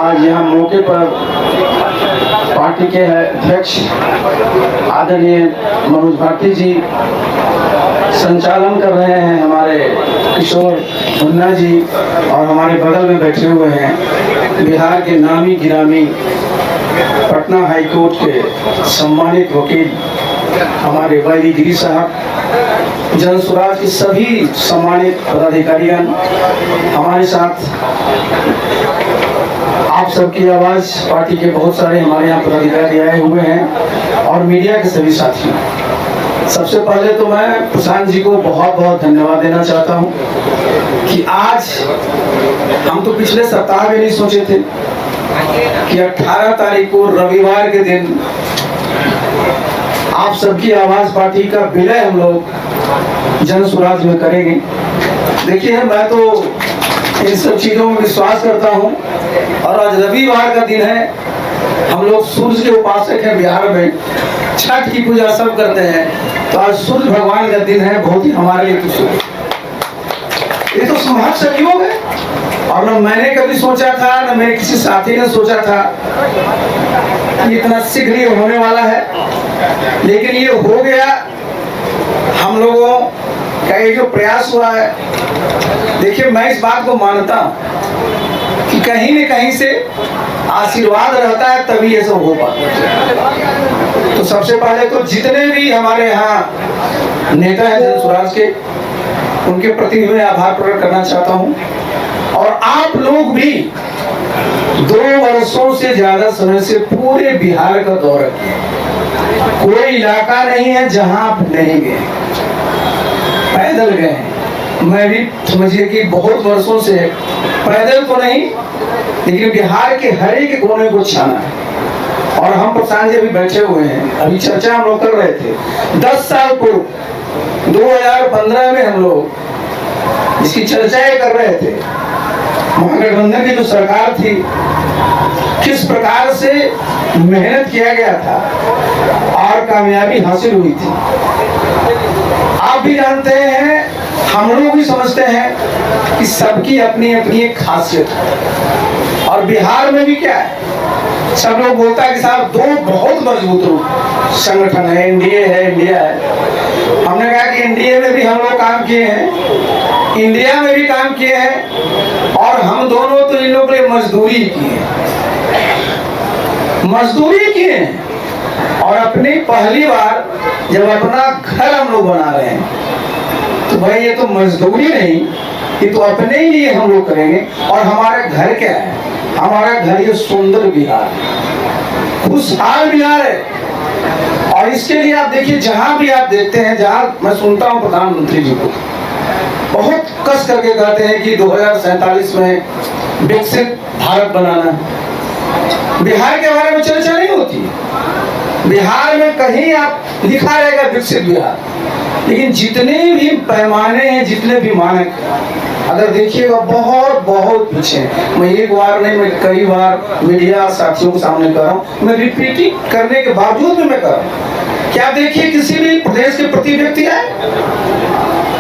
आज यहाँ मौके पर पार्टी के अध्यक्ष आदरणीय मनोज भारती जी संचालन कर रहे हैं, हमारे किशोर मुन्ना जी, और हमारे बगल में बैठे हुए हैं बिहार के नामी गिरामी पटना हाई कोर्ट के सम्मानित वकील हमारे वाई गिरी साहब, जन स्वराज के सभी सम्मानित पदाधिकारीगण हमारे साथ, आप सबकी आवाज पार्टी के बहुत सारे हमारे यहाँ पदाधिकारी आए हुए हैं और मीडिया के सभी साथी। सबसे पहले तो मैं प्रशांत जी को बहुत बहुत धन्यवाद देना चाहता हूँ कि आज हम तो पिछले सप्ताह में नहीं सोचे थे कि 18 तारीख को रविवार के दिन आप सबकी आवाज पार्टी का विलय हम लोग जन स्वराज में करेंगे। देखिए, मैं तो इन सब चीजों में विश्वास करता हूँ और आज रविवार का दिन है, हम लोग सूर्य के उपासक हैं, बिहार में छठ की पूजा सब करते हैं, तो आज सूर्य भगवान का दिन है, बहुत ही हमारे लिए खुशी। ये तो संभव संयोग है और न मैंने कभी सोचा था, न मेरे किसी साथी ने सोचा था कि इतना शीघ्र ये होने वाला है, लेकिन ये हो गया। हम लोगों का ये जो प्रयास हुआ है, देखिए मैं इस बात को मानता हूँ कि कहीं न कहीं से आशीर्वाद रहता है तभी ये सब हो पाता है। तो सबसे पहले तो जितने भी हमारे यहाँ नेता हैं जन स्वराज के, उनके प्रति मैं आभार प्रकट करना चाहता हूँ। और आप लोग भी 2 वर्षों से ज्यादा समय से पूरे बिहार का दौरा किया, कोई इलाका नहीं है जहां आप नहीं गए, पैदल गए। मैं भी समझिए कि बहुत वर्षों से पैदल तो नहीं, लेकिन बिहार के हर एक कोने को छाना है। और हम प्रशांत जी अभी बैठे हुए हैं, अभी चर्चा हम लोग कर रहे थे 10 साल पूर्व 2015 में हम लोग इसकी चर्चाएं कर रहे थे। महागठबंधन की जो सरकार थी, किस प्रकार से मेहनत किया गया था और कामयाबी हासिल हुई थी, आप भी जानते हैं, हम लोग भी समझते हैं कि सबकी अपनी अपनी एक खासियत है। और बिहार में भी क्या है, सब लोग बोलता है कि साहब 2 बहुत मजबूत संगठन है, एनडीए है, इंडिया है। हमने कहा कि एनडीए में भी हम लोग काम किए हैं, इंडिया में भी काम किए हैं, और हम दोनों तो इन लोगों ने मजदूरी की है, मजदूरी की है। और अपनी पहली बार जब अपना घर हम लोग बना रहे हैं, तो भाई ये तो मजदूरी नहीं, ये तो अपने ही लिए हम लोग करेंगे। और हमारा घर क्या है, हमारा घर ये सुंदर बिहार, खुशहाल बिहार है। और इसके लिए आप देखिए, जहां भी आप देखते हैं, जहां मैं सुनता हूं प्रधानमंत्री जी को बहुत कस करके कहते हैं कि 2047 में विकसित भारत बनाना है, बिहार के बारे में चर्चा नहीं होती। बिहार में कहीं आप लिखा रहेगा विकसित बिहार, लेकिन जितने भी पैमाने हैं, जितने भी मानक, अगर देखिएगा बहुत बहुत पीछे। मैं एक बार नहीं, मैं कई बार मीडिया साथियों के सामने कर रहा हूँ, मैं रिपीटिंग करने के बावजूद भी मैं कर रहा हूँ। क्या देखिए, किसी भी प्रदेश के प्रति व्यक्ति है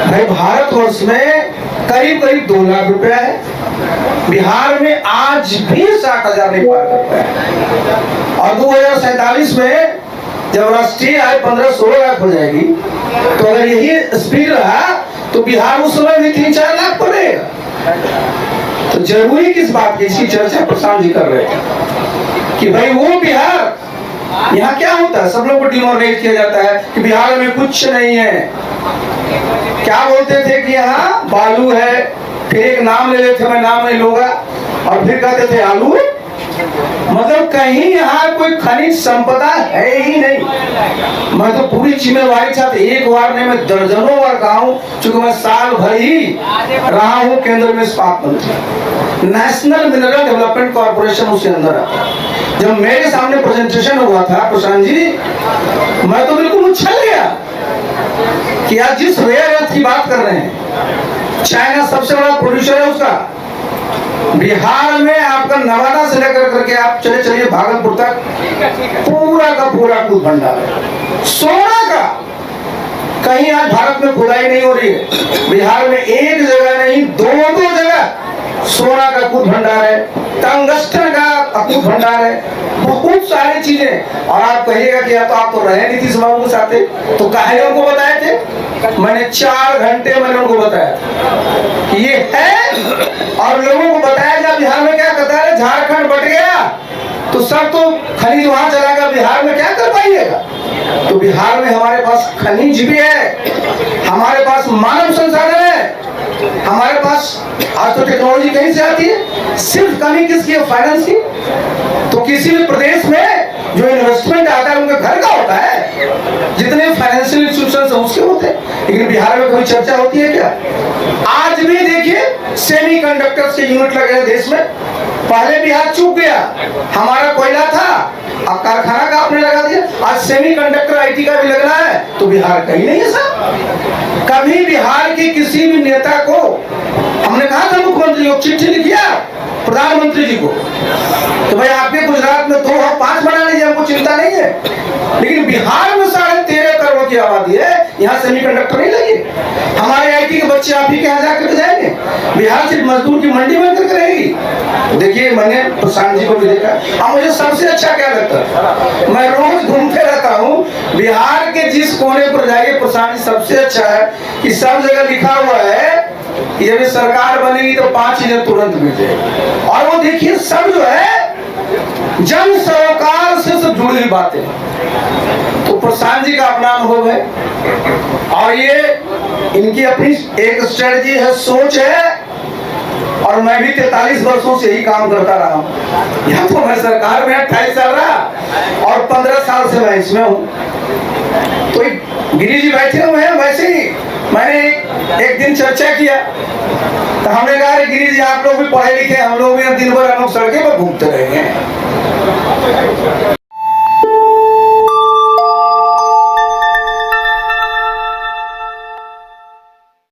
भाई, भारतवर्ष में करीब करीब 2 लाख रुपया है, बिहार में आज भी 60,000 नहीं पार करता है। और 2047 में जब राष्ट्रीय आय 15-16 लाख हो जाएगी, तो अगर यही स्पीड रहा तो बिहार उस समय भी 3-4 लाख पड़ेगा। तो जरूरी किस बात की, इसकी चर्चा प्रशांत जी कर रहे थे कि भाई वो बिहार, यहाँ क्या होता है, सब लोग को डिमोरलाइज किया जाता है कि बिहार में कुछ नहीं है। क्या बोलते थे कि यहाँ बालू है, फिर एक नाम ले लेते, मैं नाम नहीं लूंगा, और फिर कहते थे आलू। मतलब कहीं यहाँ कोई खनिज संपदा है ही नहीं। मैं तो पूरी जिम्मेवारी साथ एक बार नहीं, मैं दर्जनों बार कहा हूँ, चूंकि मैं साल भर ही रहा हूँ केंद्र में इस्पात मंत्री, नेशनल मिनरल डेवलपमेंट कॉर्पोरेशन उसके अंदर आता है। जब मेरे सामने प्रेजेंटेशन हुआ था प्रशांत जी, मैं तो बिल्कुल उछल गया कि आज जिस रेयर अर्थ की बात कर रहे हैं, चाइना सबसे बड़ा प्रोड्यूसर है उसका, बिहार में आपका नवादा से लेकर करके आप चले चलिए भागलपुर तक पूरा का पूरा दूध भंडार है सोना का। कहीं आज भारत में खुदाई नहीं हो रही है, बिहार में एक जगह नहीं 2-2 जगह सोना का दूध भंडार है, टंगस्टन का अकूत भंडार है, बहुत सारी चीजें। और आप कहिएगा कि तो आप तो रहे नीतीश बाबू के साथ, तो काहे उनको बताए थे? मैंने 4 घंटे मैंने उनको बताया कि ये है, और लोगों को बताया कि बिहार में क्या करता है, झारखंड बट गया तो सब तो खनिज वहां चलाएगा, बिहार में क्या कर पाइएगा? तो बिहार में हमारे पास खनिज भी है, हमारे पास मानव संसाधन है, हमारे पास आज तो टेक्नोलॉजी कहीं से आती है। सिर्फ कमी किसकी है? फाइनेंस की। तो किसी भी प्रदेश में जो इन्वेस्टमेंट आता है उनके घर का होता है, जितने फाइनेंशियल इंस्टीट्यूशन उसके होते हैं, लेकिन बिहार में कोई चर्चा होती है क्या? आज भी देखिए सेमीकंडक्टर्स के यूनिट लगे हैं देश में। पहले बिहार चूक गया, हमारा कोयला था, अब कारखाना का आपने लगा दिया, आज सेमीकंडक्टर आईटी का भी लगना है, तो बिहार कहीं नहीं है सर। कभी बिहार के किसी भी नेता को हमने कहा था, मुख्यमंत्री को चिट्ठी लिखिया प्रधानमंत्री जी को, तो भाई आपके गुजरात में 2 और 5 बना लीजिए, हमको चिंता नहीं है, लेकिन बिहार में 13.5 करोड़ की आबादी है, यहाँ सेमीकंडक्टर नहीं लगी। हमारे आईटी के बच्चे आप ही के यहाँ जाकर जाएंगे, बिहार सिर्फ मजदूर की मंडी बनकर रहेगी। देखिए मैंने प्रशांत जी को भी देखा, अब मुझे सबसे अच्छा क्या लगता है, मैं रोज घूमते रहता हूँ बिहार के जिस कोने पर जाइए, प्रशांत जी सबसे अच्छा है कि सब जगह लिखा हुआ है कि जब सरकार बनेगी तो 5 चीजें तुरंत मिले। और वो देखिए सब जो है जन सरोकार से सब जुड़ी हुई बातें। तो प्रशांत जी का अपना अनुभव है, और ये इनकी अपनी एक स्ट्रेटजी है, सोच है, और मैं भी 43 वर्षों से ही काम करता रहा हूँ। यहाँ तो मैं सरकार में 28 साल रहा और 15 साल से मैं इसमें हूँ। तो गिरी जी बैठे हुए हैं, वैसे ही मैंने एक दिन चर्चा किया, तो हमने कहा गिरी जी आप लोग भी पढ़े लिखे, हम लोग भी दिन भर हम लोग सड़कें पर घूमते रहेंगे।